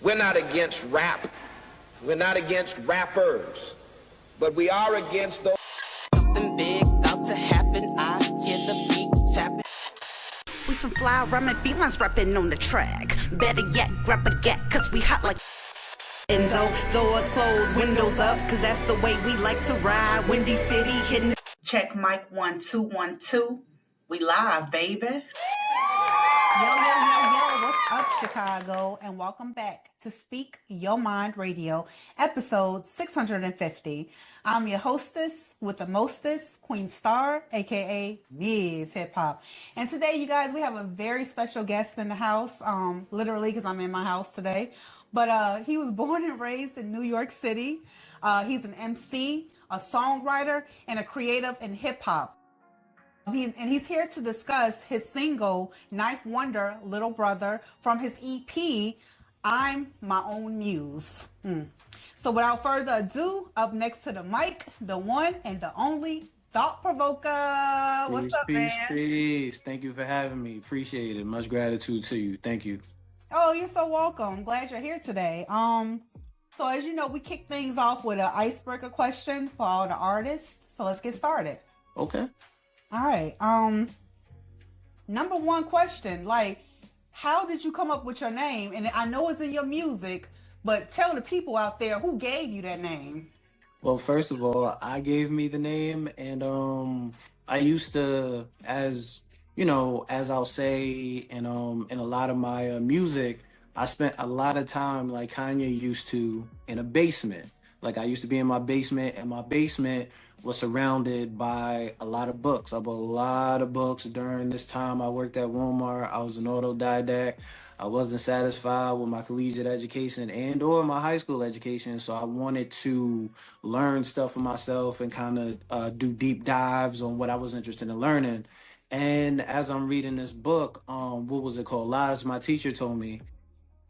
We're not against rap. We're not against rappers. But we are against those. Something big about to happen. I hear the beat tapping. We some fly rhyming felines rapping on the track. Better yet, grab a gat, cause we hot like Enzo. Doors closed, windows up, cause that's the way we like to ride. Windy City hitting. Check mic 1 2 1 2. We live, baby. Yo, yo, yo, yo, what's up, Chicago? And welcome back to Speak Your Mind Radio, episode 650. I'm your hostess with the mostest, Queen Star, aka Ms. Hip Hop. And today, you guys, we have a very special guest in the house, literally because I'm in my house today. But he was born and raised in New York City. He's an MC, a songwriter, and a creative in hip hop. He's here to discuss his single, Ninth Wonder, Little Brother, from his EP, I'm My Own Muse. So without further ado, up next to the mic, the one and the only Thought Provokah. What's up, man? Peace. Thank you for having me. Appreciate it. Much gratitude to you. Thank you. Oh, you're so welcome. Glad you're here today. So as you know, we kick things off with an icebreaker question for all the artists. So let's get started. Okay. All right. Number one question, like, how did you come up with your name? And I know it's in your music, but tell the people out there who gave you that name. Well, first of all, I gave me the name, and I used to, as you know, as I'll say in a lot of my music, I spent a lot of time like Kanye used to in a basement. Like I used to be in my basement, and my basement was surrounded by a lot of books. I bought a lot of books during this time. I worked at Walmart. I was an autodidact. I wasn't satisfied with my collegiate education and or my high school education, so I wanted to learn stuff for myself and kind of do deep dives on what I was interested in learning. And as I'm reading this book, what was it called? Lies My Teacher Told Me.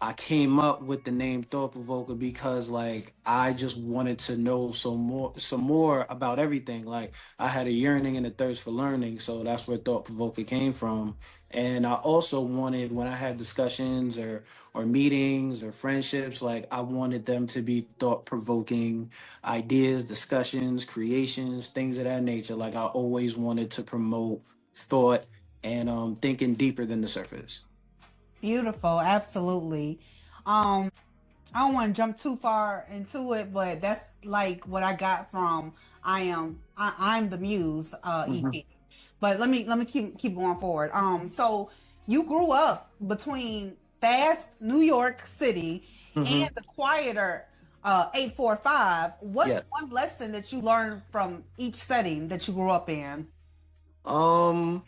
I came up with the name Thought Provokah because like I just wanted to know some more about everything. Like I had a yearning and a thirst for learning, so that's where Thought Provokah came from. And I also wanted, when I had discussions or meetings or friendships, like I wanted them to be thought provoking ideas, discussions, creations, things of that nature. Like I always wanted to promote thought and thinking deeper than the surface. Beautiful, absolutely. I don't want to jump too far into it, but that's like what I got from I'm the Muse EP. But let me keep going forward. So you grew up between fast New York City and the quieter 845. What's Yes. one lesson that you learned from each setting that you grew up in? It's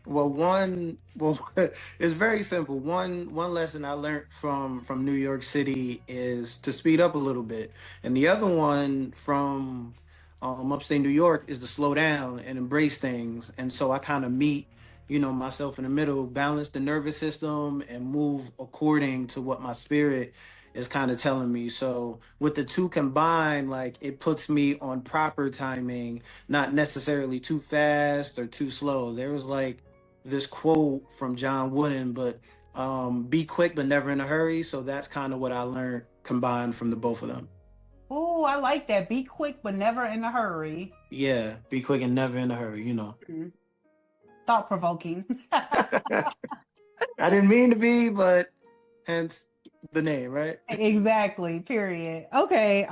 very simple. One lesson I learned from New York City is to speed up a little bit, and the other one from upstate New York is to slow down and embrace things. And so I kind of meet, myself in the middle, balance the nervous system, and move according to what my spirit is kind of telling me. So with the two combined, like it puts me on proper timing, not necessarily too fast or too slow. There was like this quote from John Wooden, but be quick but never in a hurry. So that's kind of what I learned combined from the both of them. Oh, I like that. Be quick, but never in a hurry. Yeah, be quick and never in a hurry, Thought provoking. I didn't mean to be, but hence the name, right? Exactly. Period. Okay.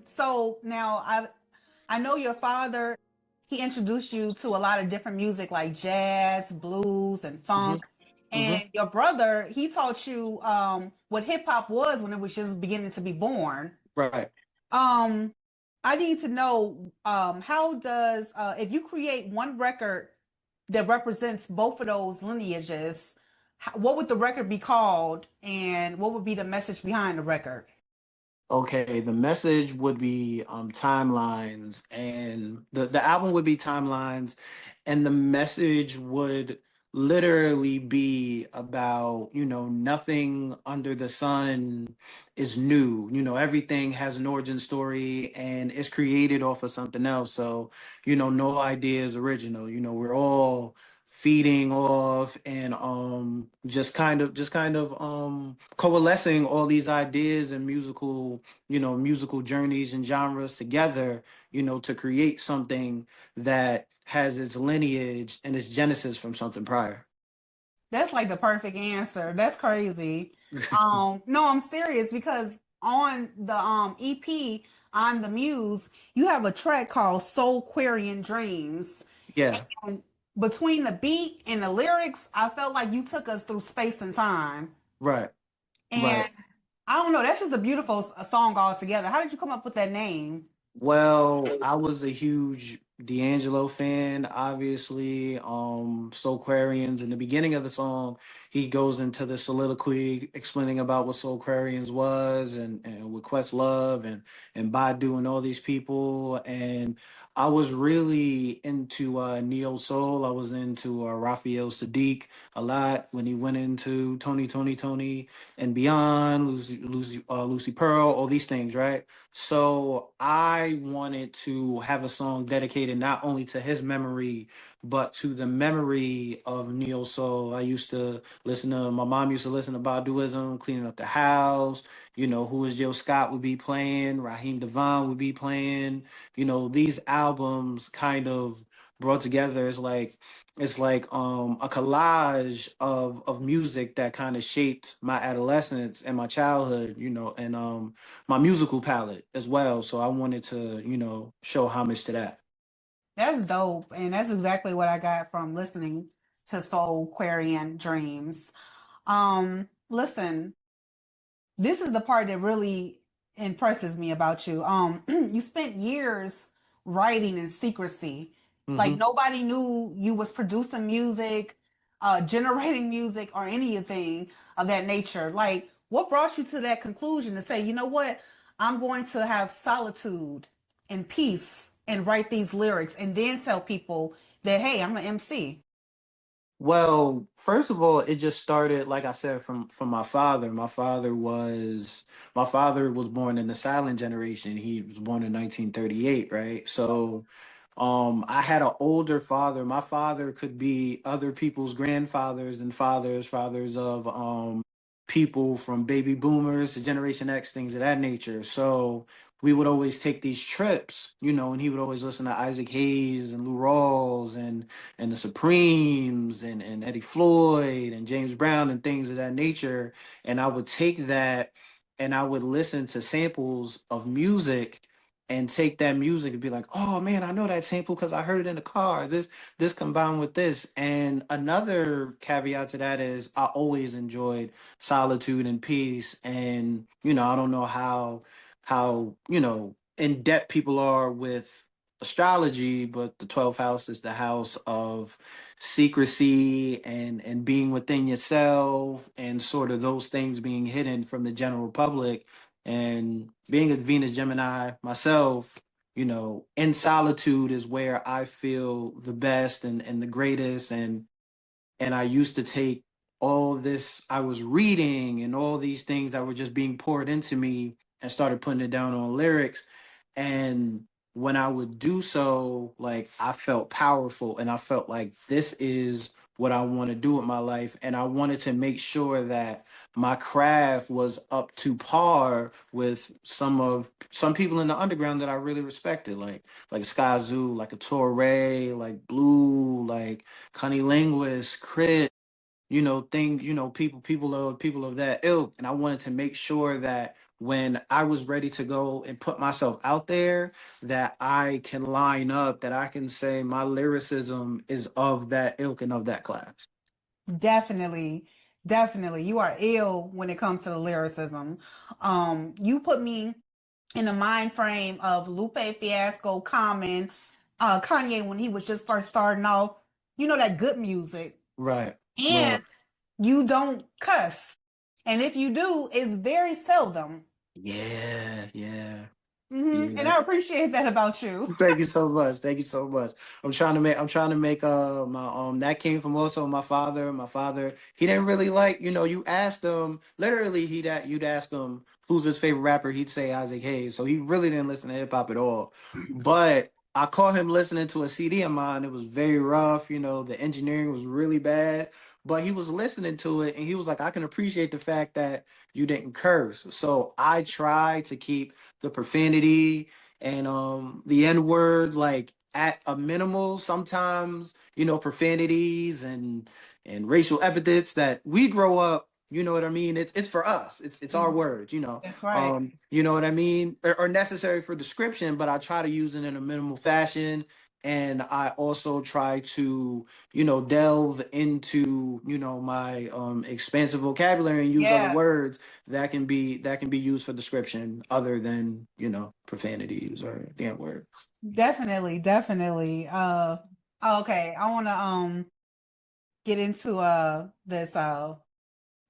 So now I know your father. He introduced you to a lot of different music like jazz, blues, and funk. And your brother, he taught you what hip hop was when it was just beginning to be born. Right. I need to know how does if you create one record that represents both of those lineages, what would the record be called, and what would be the message behind the record? Okay, the message would be timelines, and the album would be timelines, and the message would literally be about, nothing under the sun is new. Everything has an origin story and it's created off of something else. So, no idea is original. We're all feeding off and coalescing all these ideas and musical journeys and genres together, to create something that has its lineage and its genesis from something prior. That's like the perfect answer. That's crazy. No, I'm serious because on the EP, I'm the Muse, you have a track called Soul Quarian Dreams. Yeah, And between the beat and the lyrics, I felt like you took us through space and time. right, And right. I don't know, that's just a beautiful song altogether. How did you come up with that name? Well, I was a huge D'Angelo fan, obviously. Soulquarians, in the beginning of the song, he goes into the soliloquy explaining about what Soulquarians was and with Questlove and Badu and all these people. And I was really into neo soul. I was into Raphael Sadiq a lot when he went into Tony and Beyond, Lucy Pearl, all these things, right? So I wanted to have a song dedicated not only to his memory, but to the memory of neo soul. My mom used to listen to Baduizm, cleaning up the house. Who is Jill Scott would be playing, Raheem Devon would be playing. These albums kind of brought together. It's like a collage of music that kind of shaped my adolescence and my childhood, and my musical palette as well. So I wanted to, show homage to that. That's dope. And that's exactly what I got from listening to Soul Quarian Dreams. Listen, this is the part that really impresses me about you. You spent years writing in secrecy. Like Hmm. nobody knew you was producing music, generating music, or anything of that nature. Like, what brought you to that conclusion to say, you know what, I'm going to have solitude and peace and write these lyrics, and then tell people that, hey, I'm an MC. Well, first of all, it just started, like I said, from my father. My father was born in the silent generation. He was born in 1938, right? So, I had an older father. My father could be other people's grandfathers and fathers of people from baby boomers to Generation X, things of that nature. So we would always take these trips, and he would always listen to Isaac Hayes and Lou Rawls and the Supremes and Eddie Floyd and James Brown and things of that nature. And I would take that and I would listen to samples of music and take that music and be like, oh man, I know that sample because I heard it in the car. This combined with this. And another caveat to that is I always enjoyed solitude and peace. And, I don't know how, in depth people are with astrology, but the 12th house is the house of secrecy and being within yourself and sort of those things being hidden from the general public. And being a Venus Gemini myself, in solitude is where I feel the best and the greatest. And I used to take all this I was reading and all these things that were just being poured into me and started putting it down on lyrics. And when I would do so, like I felt powerful and I felt like this is what I want to do with my life. And I wanted to make sure that my craft was up to par with some people in the underground that I really respected, like Sky Zoo, like a Torre, like Blue, like Connie Linguist, Crit, people of that ilk. And I wanted to make sure that when I was ready to go and put myself out there, that I can line up, that I can say my lyricism is of that ilk and of that class. Definitely, definitely. You are ill when it comes to the lyricism. You put me in the mind frame of Lupe Fiasco, Common, Kanye when he was just first starting off. You know that good music, Right, and right. you don't cuss, and if you do, it's very seldom. Yeah, yeah, And yeah. I appreciate that about you. Thank you so much. Thank you so much. I'm trying to make my that came from also my father. My father, he didn't really like, you asked him literally you'd ask him who's his favorite rapper, he'd say Isaac Hayes. So he really didn't listen to hip hop at all. But I caught him listening to a CD of mine. It was very rough, the engineering was really bad, but he was listening to it and he was like, I can appreciate the fact that you didn't curse. So I try to keep the profanity and the N word like at a minimal. Sometimes, profanities and racial epithets that we grow up, you know what I mean? It's for us. It's our Mhm. words, That's right. you know what I mean? Are necessary for description, but I try to use it in a minimal fashion. And I also try to, delve into, my expansive vocabulary and use other Yeah, words that can be used for description other than, profanities or the N word. definitely, definitely. Okay, I want to get into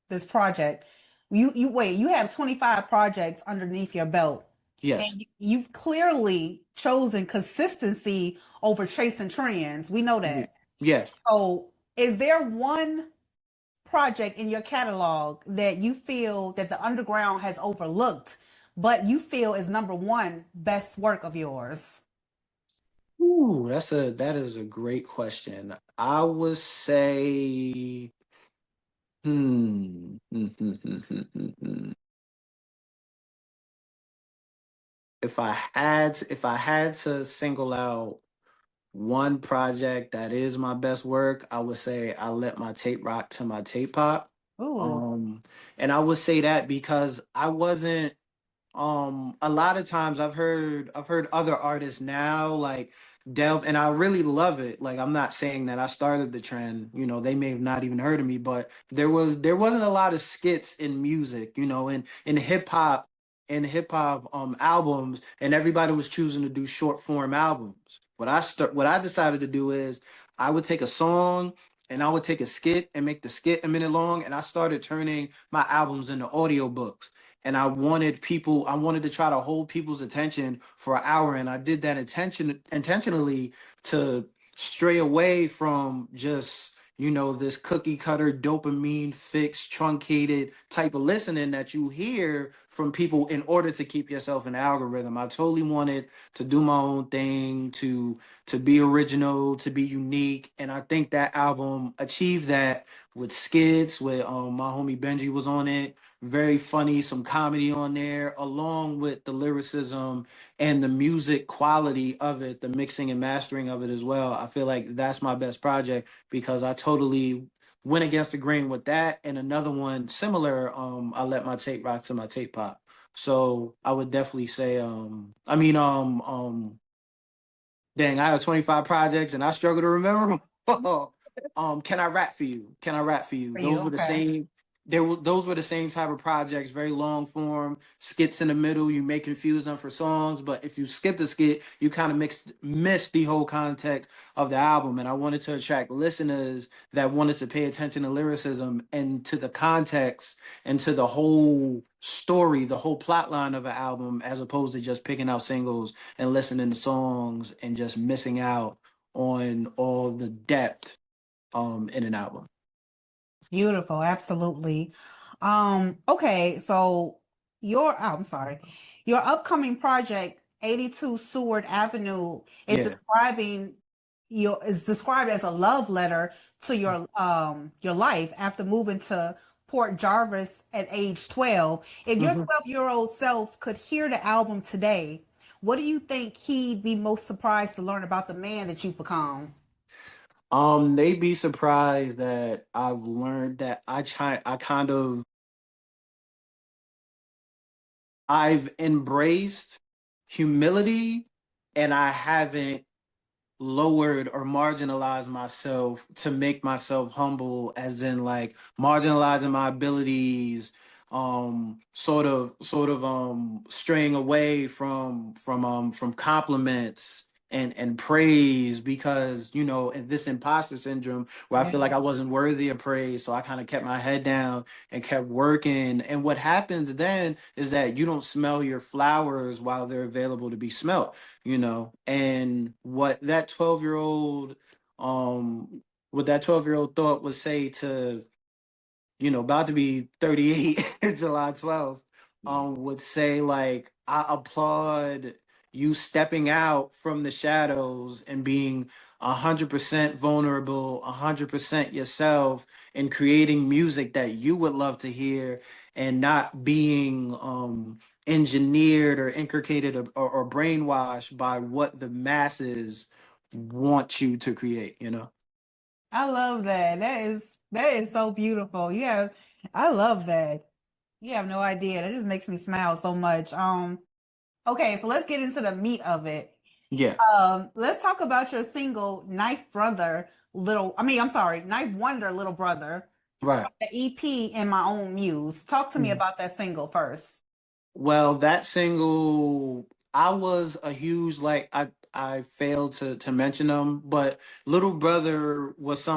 this project. You wait, you have 25 projects underneath your belt. Yes. And you've clearly chosen consistency over chasing trends. We know Mhm. that. Yes. So, is there one project in your catalog that you feel that the underground has overlooked, but you feel is number one best work of yours? Ooh, that is a great question. I would say, hmm. If I had to single out one project that is my best work, I would say I let my tape rock to my tape pop. Ooh, Um, and I would say that because I wasn't a lot of times I've heard other artists now like delve, and I really love it. Like, I'm not saying that I started the trend, they may have not even heard of me, but there wasn't a lot of skits in music, in hip hop albums, and everybody was choosing to do short form albums. What I decided to do is I would take a song and I would take a skit and make the skit a minute long, and I started turning my albums into audiobooks. And I wanted to try to hold people's attention for an hour, and I did that intentionally to stray away from just, this cookie cutter dopamine fixed truncated type of listening that you hear from people in order to keep yourself in the algorithm. I totally wanted to do my own thing, to be original, to be unique, and I think that album achieved that with skits. With my homie Benji was on it, very funny, some comedy on there, along with the lyricism and the music quality of it, the mixing and mastering of it as well. I feel like that's my best project because I totally went against the grain with that. And another one similar, I let my tape rock to my tape pop. So I would definitely say, dang, I have 25 projects and I struggle to remember them. Can I rap for you? Can I rap for you? for you. Those were the Okay. same. Those were the same type of projects, very long form, skits in the middle. You may confuse them for songs, but if you skip a skit, you kind of miss the whole context of the album. And I wanted to attract listeners that wanted to pay attention to lyricism and to the context and to the whole story, the whole plot line of an album, as opposed to just picking out singles and listening to songs and just missing out on all the depth in an album. Beautiful, absolutely. Okay, so I'm sorry. Your upcoming project, 82 Seward Avenue, Yeah. is described as a love letter to your life after moving to Port Jarvis at age 12. If your Mhm. 12-year-old self could hear the album today, what do you think he'd be most surprised to learn about the man that you've become? They'd be surprised that I've learned that I've embraced humility, and I haven't lowered or marginalized myself to make myself humble, as in like marginalizing my abilities, sort of straying away from compliments and praise, because in this imposter syndrome where I Yeah. feel like I wasn't worthy of praise, so I kind of kept my head down and kept working. And what happens then is that you don't smell your flowers while they're available to be smelt. And um what that 12-year-old thought would say to, about to be 38 July 12th, would say like, I applaud you stepping out from the shadows and being 100% vulnerable, 100% yourself, and creating music that you would love to hear, and not being engineered or inculcated or brainwashed by what the masses want you to create, you know? I love that. That is so beautiful. I love that. You have no idea. That just makes me smile so much. Okay, so let's get into the meat of it. Yeah. Let's talk about your single Knife Brother I'm sorry, Knife Wonder Little Brother, Right. the EP In My Own Muse. Talk to me about that single first. Well, that single, I was a huge like I failed to mention them, but Little Brother was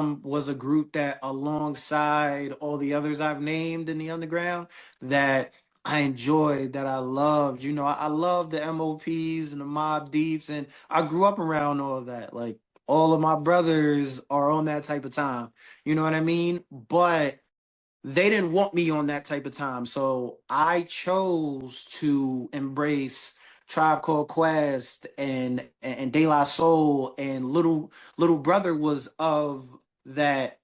a group that alongside all the others I've named in the underground that I enjoyed, that I loved. You know, I love the MOPs and the Mob Deeps, and I grew up around all of that. Like all of my brothers are on that type of time. You know what I mean? But they didn't want me on that type of time. So I chose to embrace Tribe Called Quest and De La Soul, and Little Brother was that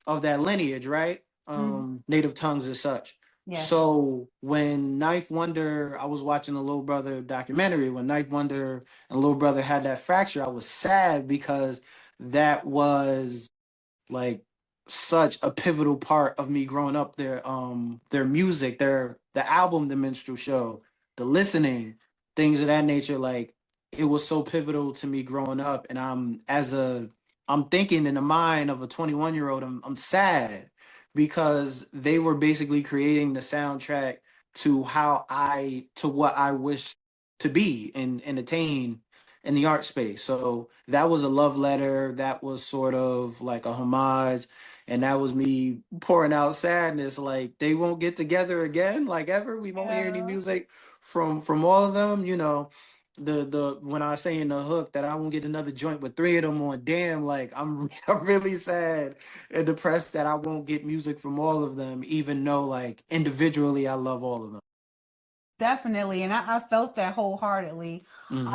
of that lineage, right? Mhm. Native tongues and such. Yes. So when Knife Wonder, I was watching the Little Brother documentary. When Knife Wonder and Little Brother had that fracture, I was sad because that was like such a pivotal part of me growing up. Their music, the album, The Minstrel Show, the listening, things of that nature, like it was so pivotal to me growing up. And I'm thinking in the mind of a 21-year-old, I'm sad because they were basically creating the soundtrack to what I wish to be and attain in the art space. So that was a love letter. That was sort of like a homage. And that was me pouring out sadness. Like they won't get together again, like ever. We won't hear any Yeah. music from all of them. You know, the when I say in the hook that I won't get another joint with three of them on, damn, like I'm really sad and depressed that I won't get music from all of them, even though like individually I love all of them. Definitely, and I felt that wholeheartedly. Hmm.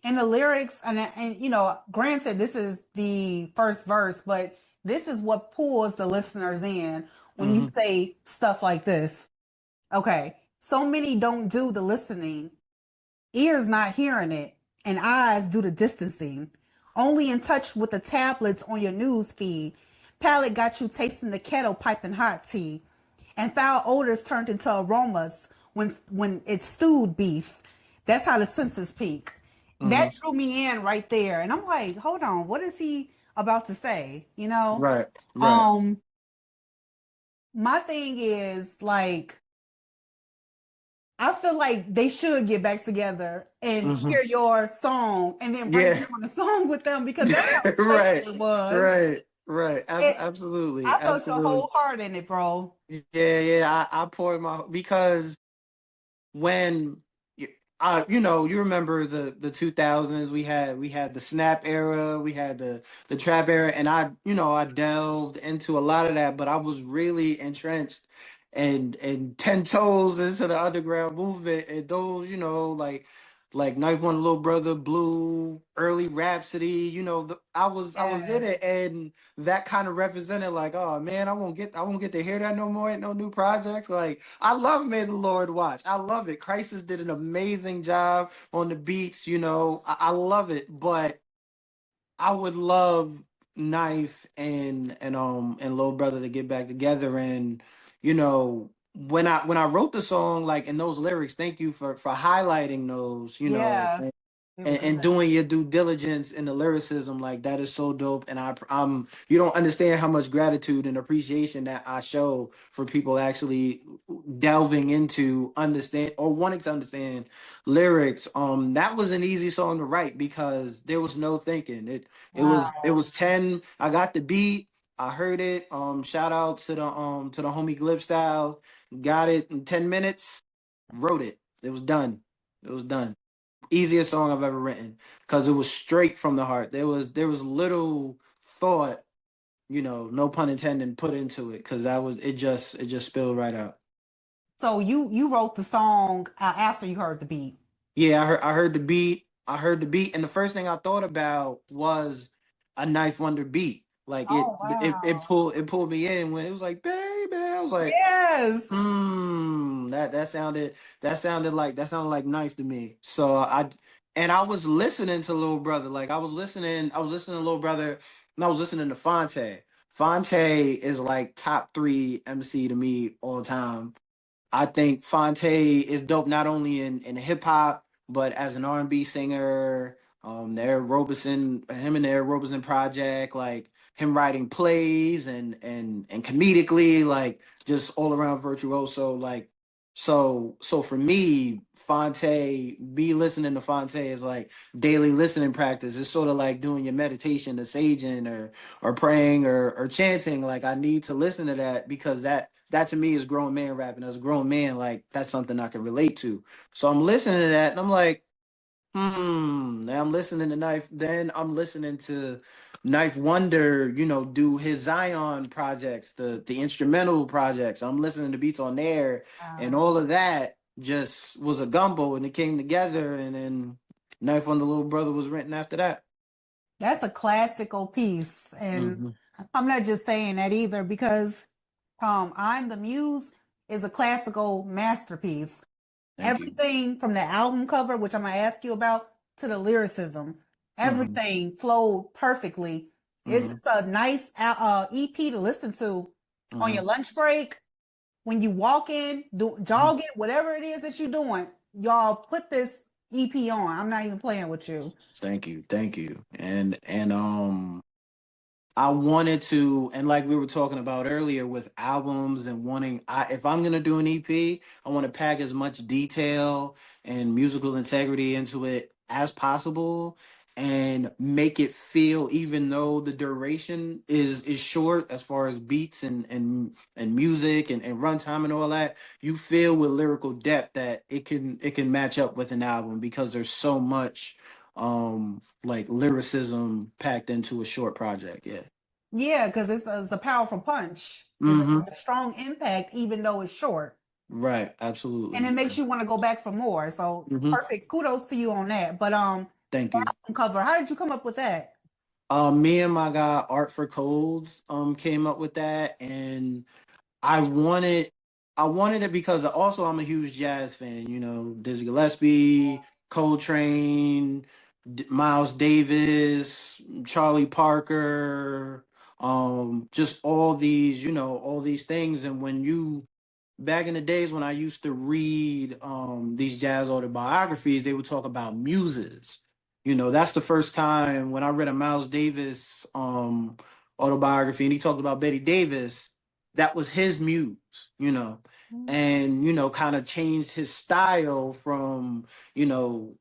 And the lyrics, granted, this is the first verse, but this is what pulls the listeners in when you Hmm. say stuff like this. Okay, so many don't do the listening, ears not hearing it, and eyes do the distancing. Only in touch with the tablets on your news feed. Palate got you tasting the kettle piping hot tea, and foul odors turned into aromas when it's stewed beef. That's how the senses peak. Hmm. That drew me in right there, and I'm like, hold on, what is he about to say? Right, right. Um, my thing is like, I feel like they should get back together and Hmm. hear your song and then bring Yeah. you on a song with them because that's how Right, special it was. right, right. It, Absolutely, I felt your absolutely. whole heart in it, bro. Yeah, yeah. I poured my because when you know, you remember the 2000s, we had the snap era, we had the trap era, and I delved into a lot of that, but I was really entrenched and 10 toes into the underground movement, and those, like Knife One, Little Brother, Blue, early Rhapsody, I was in Yes. it, and that kind of represented like, oh man, I won't get to hear that no more, no new projects. Like I love May the Lord Watch. I love it. Crisis did an amazing job on the beats, I love it, but I would love Knife and Little Brother to get back together. And when I wrote the song, like in those lyrics, thank you for highlighting those, Yeah. They were and good. doing your due diligence in the lyricism. Like that is so dope. And you don't understand how much gratitude and appreciation that I show for people actually delving into understand or wanting to understand lyrics. That was an easy song to write because there was no thinking. It was Wow. 10. I got the beat. I heard it. Shout out to the homie Glib Style. Got it in 10 minutes. Wrote it. It was done. It was done. Easiest song I've ever written because it was straight from the heart. There was little thought, no pun intended, put into it because it just spilled right out. So you wrote the song after you heard the beat. Yeah, I heard the beat. I heard the beat, and the first thing I thought about was a Knife Wonder beat. Like Oh wow. it pulled me in when it was like, baby. I was like, Yes. that sounded like Knife to me. So I was listening to Little Brother. Like I was listening to Little Brother, and I was listening to Fonte. Fonte is like top three MC to me all time. I think Fonte is dope not only in hip hop but as an R&B singer. The Eric Roberson, him and the Eric Roberson project, like him writing plays and comedically, like just all around virtuoso. Like so for me, me listening to Fonte is like daily listening practice. It's sort of like doing your meditation, or saging, or praying or chanting. Like I need to listen to that because that to me is grown man rapping. As a grown man, like that's something I can relate to. So I'm listening to that and I'm like, Now I'm listening to Knife. Then I'm listening to Knife Wonder, do his Zion projects, the instrumental projects. I'm listening to beats on there, and Wow. all of that just was a gumbo, and it came together, and then Knife Wonder Little Brother was written after that. That's a classical piece. And Hmm. I'm not just saying that either because I'm the Muse is a classical masterpiece. Thank you. Everything from the album cover, which I'm gonna ask you about, to the lyricism, Hmm. everything flowed perfectly. It's Hmm. a nice EP to listen to on Hmm. your lunch break, when you walk in, jogging, whatever it is that you're doing. Y'all put this EP on. I'm not even playing with you. Thank you. And I wanted to, and like we were talking about earlier with albums and if I'm gonna do an EP, I want to pack as much detail and musical integrity into it as possible and make it feel, even though the duration is short as far as beats and music and runtime and all that, you feel with lyrical depth that it can match up with an album because there's so much like lyricism packed into a short project. Yeah. Yeah, because it's a powerful punch. Mm-hmm. It's a strong impact, even though it's short. Right. And it Absolutely. makes you want to go back for more. So Mm-hmm. perfect. Kudos to you on that. But Thank you. album cover, how did you come up with that? Me and my guy Art for Codes came up with that, and I wanted I wanted it because also I'm a huge jazz fan. Dizzy Gillespie, Coltrane, Miles Davis, Charlie Parker, just all these things. And when you back in the days when I used to read these jazz autobiographies, they would talk about muses. That's the first time when I read a Miles Davis autobiography and he talked about Betty Davis, that was his muse, you know, and, kind of changed his style from,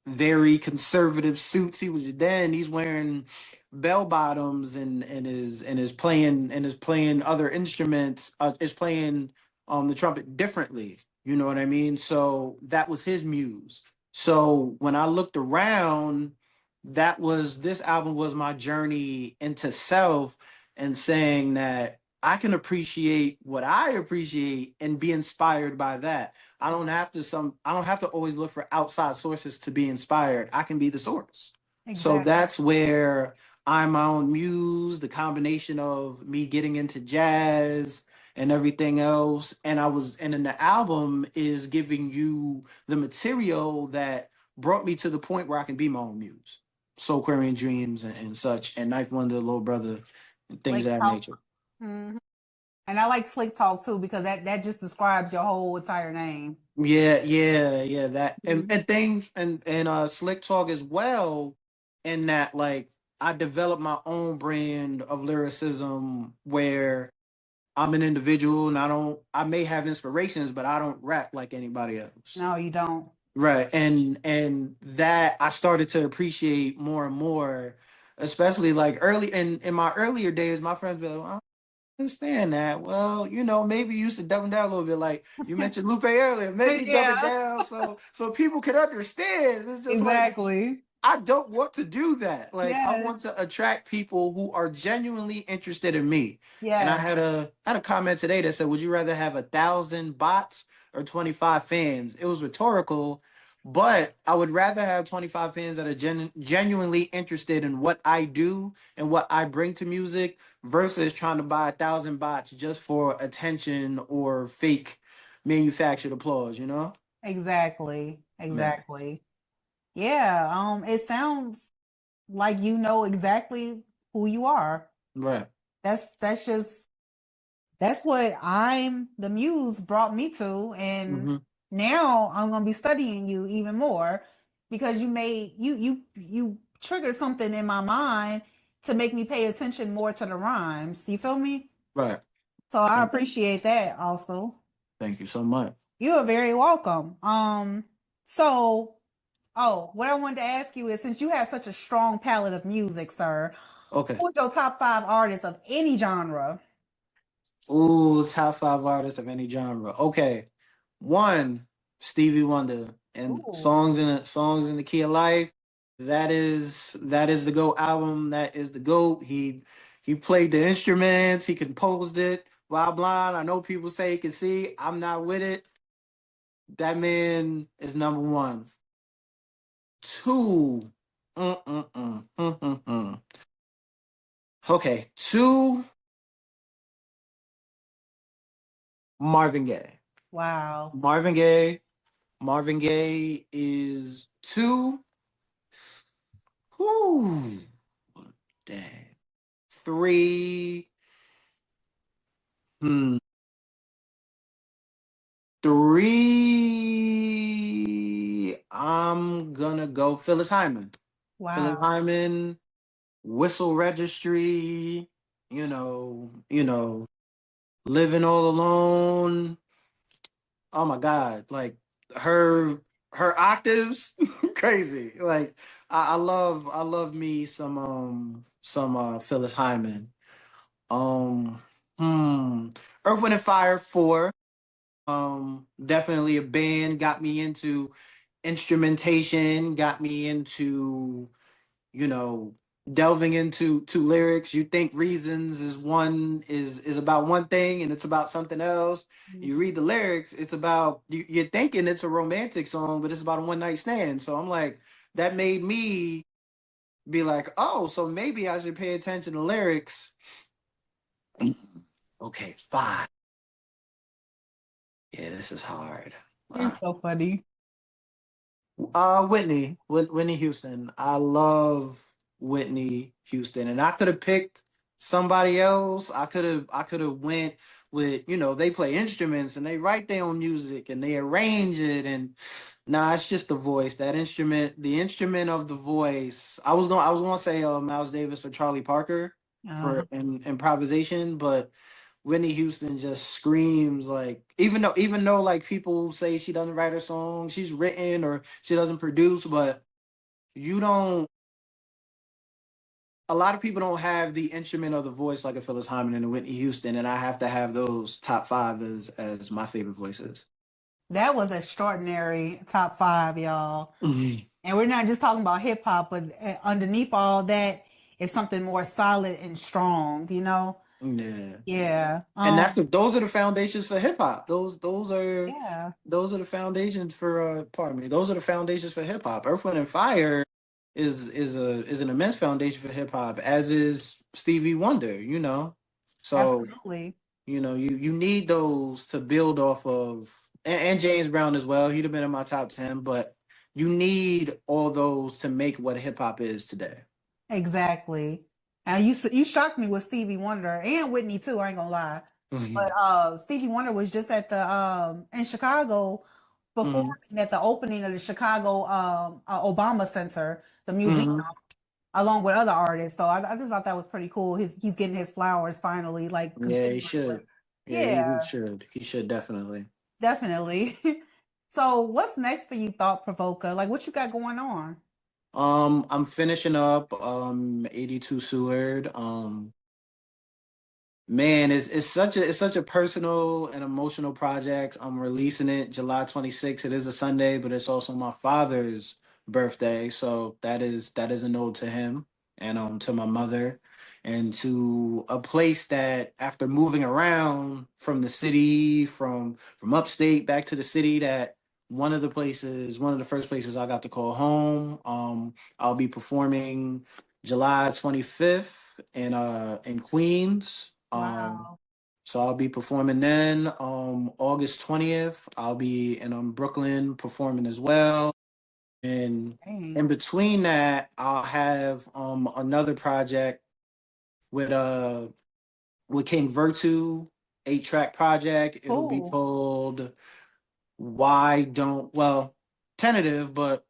very conservative suits. He's wearing bell bottoms and is playing other instruments, is playing the trumpet differently. You know what I mean? So that was his muse. So when I looked around, this album was my journey into self and saying that I can appreciate what I appreciate and be inspired by that. I don't have to always look for outside sources to be inspired. I can be the source. So Exactly. that's where I'm my own muse, the combination of me getting into jazz and everything else. And then the album is giving you the material that brought me to the point where I can be my own muse. Soul Aquarian Dreams and such, and Knife Wonder, Little Brother, and things Slick of that talk. nature. Mhm. And I like slick talk too because that just describes your whole entire name. Yeah. That and Mhm. and things and slick talk as well. In that, like, I developed my own brand of lyricism where I'm an individual and I may have inspirations, but I don't rap like anybody else. No, you don't. Right. And that I started to appreciate more and more, especially like early in my earlier days, my friends be like, "Well, I don't understand that." Well, maybe you used to dumb it down a little bit. Like you mentioned Lupe earlier, maybe dumb it Yeah, down so people can understand. It's just like exactly. I don't want to do that. Like I Yes, want to attract people who are genuinely interested in me. And I yes. had a comment today that said, "Would you rather have 1,000 bots or 25 fans?" It was rhetorical, But I would rather have 25 fans that are genuinely interested in what I do and what I bring to music versus trying to buy 1,000 bots just for attention or fake manufactured applause, you know? Exactly. Yeah. Exactly. Yeah. It sounds like you know exactly who you are. Right. That's just that's what I'm the Muse brought me to, and Hmm. now I'm gonna be studying you even more because you triggered something in my mind to make me pay attention more to the rhymes. You feel me? Right. So I Thank, appreciate that also. thank you so much. You are very welcome. So oh, what I wanted to ask you is since you have such a strong palette of music, sir, Okay. who's your top five artists of any genre? Ooh, top five artists of any genre. Okay. One, Stevie Wonder and Ooh, songs in the Key of Life. That is the GOAT album. That is the GOAT. He played the instruments, he composed it while blind. I know people say he can see. I'm not with it. That man is number one. Two. Mm. Okay, two, Marvin Gaye. wow. Marvin Gaye. Marvin Gaye is two. Whew. Dang. Three. Hmm. Three. I'm gonna go Phyllis Hyman. Phyllis Wow. Hyman, Whistle Registry, Living All Alone. Oh my God. Like her her octaves, crazy. Like I love me some Phyllis Hyman. Um, hmm. Earth, Wind and Fire 4. Definitely a band got me into instrumentation, got me into, you know, delving into lyrics. You think Reasons is about one thing and it's about something else. You read the lyrics, it's about you're thinking it's a romantic song, but it's about a one night stand. So I'm like, that made me be like, oh, so maybe I should pay attention to lyrics. Okay, five. Yeah, this is hard. You're so funny. Whitney Houston. I love Whitney Houston, and I could have picked somebody else. I could have went with, they play instruments and they write their own music and they arrange it, and nah, it's just the voice. That instrument, the instrument of the voice. I was gonna say Miles Davis or Charlie Parker Uh, for improvisation, but Whitney Houston just screams, like, even though like people say she doesn't write her songs, she's written or she doesn't produce, but you don't a lot of people don't have the instrument or the voice like a Phyllis Hyman and a Whitney Houston, and I have to have those top five as my favorite voices. that was extraordinary top five, y'all. Mhm. And we're not just talking about hip hop, but underneath all that is something more solid and strong, you know? Yeah. Yeah. And those are the foundations for hip hop. Those are Yeah. those are the foundations for pardon me. Those are the foundations for hip hop. Earth, Wind and Fire is an immense foundation for hip hop, as is Stevie Wonder. So, Absolutely. you need those to build off of, and James Brown as well. He'd have been in my top 10, but you need all those to make what hip hop is today. Exactly. And you shocked me with Stevie Wonder and Whitney too, I ain't gonna lie. But Mhm. Stevie Wonder was just at the in Chicago before Mhm. at the opening of the Chicago Obama Center, the museum, Mhm. along with other artists. So I just thought that was pretty cool. He's getting his flowers finally, like Yeah, he continuously. should. Yeah, Yeah, he should. He should definitely. definitely. So what's next for you, Thought Provoker? Like what you got going on? I'm finishing up 82 Seward. Man, it's such a personal and emotional project. I'm releasing it July 26th. It is a Sunday, but it's also my father's birthday, so that is a note to him and to my mother and to a place that, after moving around from the city, from upstate back to the city, that one of the first places I got to call home. I'll be performing July 25th in Queens. Wow. So I'll be performing then. August 20th, I'll be in Brooklyn performing as well. And Dang. in between that, I'll have another project with King Virtu, 8-track project. It'll be Cool. called Why Don't well, tentative, but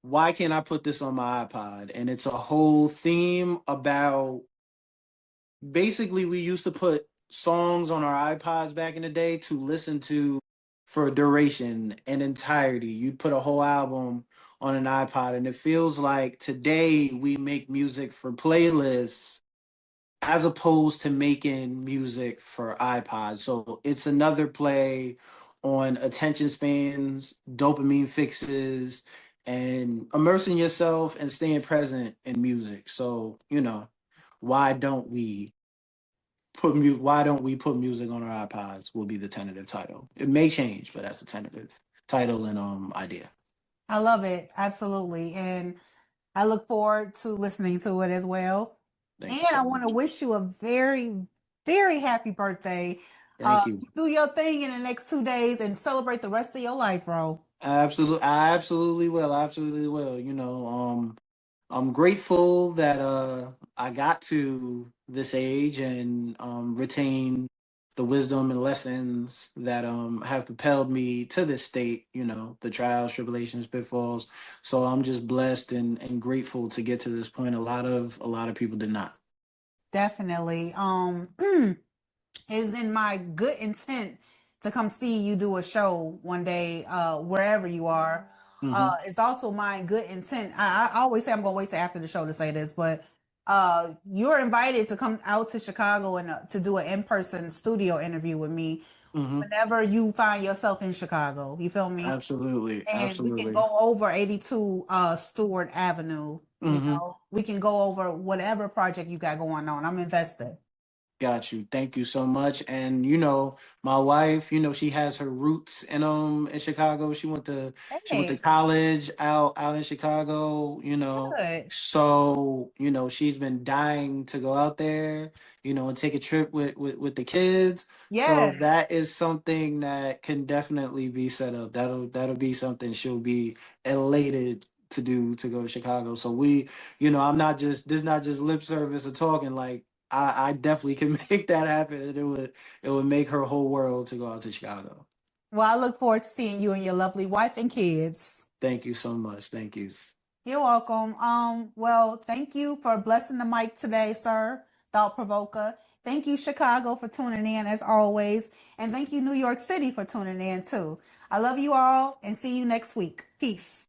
why can't I put this on my iPod? And it's a whole theme about basically we used to put songs on our iPods back in the day to listen to for a duration and entirety. You'd put a whole album on an iPod, and it feels like today we make music for playlists as opposed to making music for iPods. So it's another play on attention spans, dopamine fixes, and immersing yourself and staying present in music. So, why don't we why don't we put music on our iPods will be the tentative title. It may change, but that's the tentative title and idea. I love it. Absolutely. And I look forward to listening to it as well. And Thank you so I want to much. wish you a very, very happy birthday. Thank you. Do your thing in the next 2 days and celebrate the rest of your life, bro. I absolutely will. I absolutely will. I'm grateful that I got to this age and retain the wisdom and lessons that have propelled me to this state, the trials, tribulations, pitfalls. So I'm just blessed and grateful to get to this point. A lot of people did not. Definitely. Is in my good intent to come see you do a show one day, wherever you are. Hmm. It's also my good intent. I always say I'm gonna wait till after the show to say this, but you're invited to come out to Chicago and to do an in-person studio interview with me Hmm. whenever you find yourself in Chicago. You feel me? Absolutely. And we can Absolutely. go over 82 Stewart Avenue. Hmm. We can go over whatever project you got going on. I'm invested. Got you. Thank you so much. And my wife, she has her roots in Chicago. She went to Hey, college out in Chicago, good. So, she's been dying to go out there, and take a trip with the kids. So Yeah. that is something that can definitely be set up. That'll be something she'll be elated to do, to go to Chicago. So I'm not just this not just lip service or talking. Like I definitely can make that happen, and it would make her whole world to go out to Chicago. Well, I look forward to seeing you and your lovely wife and kids. Thank you so much. Thank you. You're welcome. Well, thank you for blessing the mic today, sir. Thought Provoker. Thank you, Chicago, for tuning in as always. And thank you, New York City, for tuning in too. I love you all and see you next week. Peace.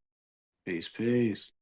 Peace, peace.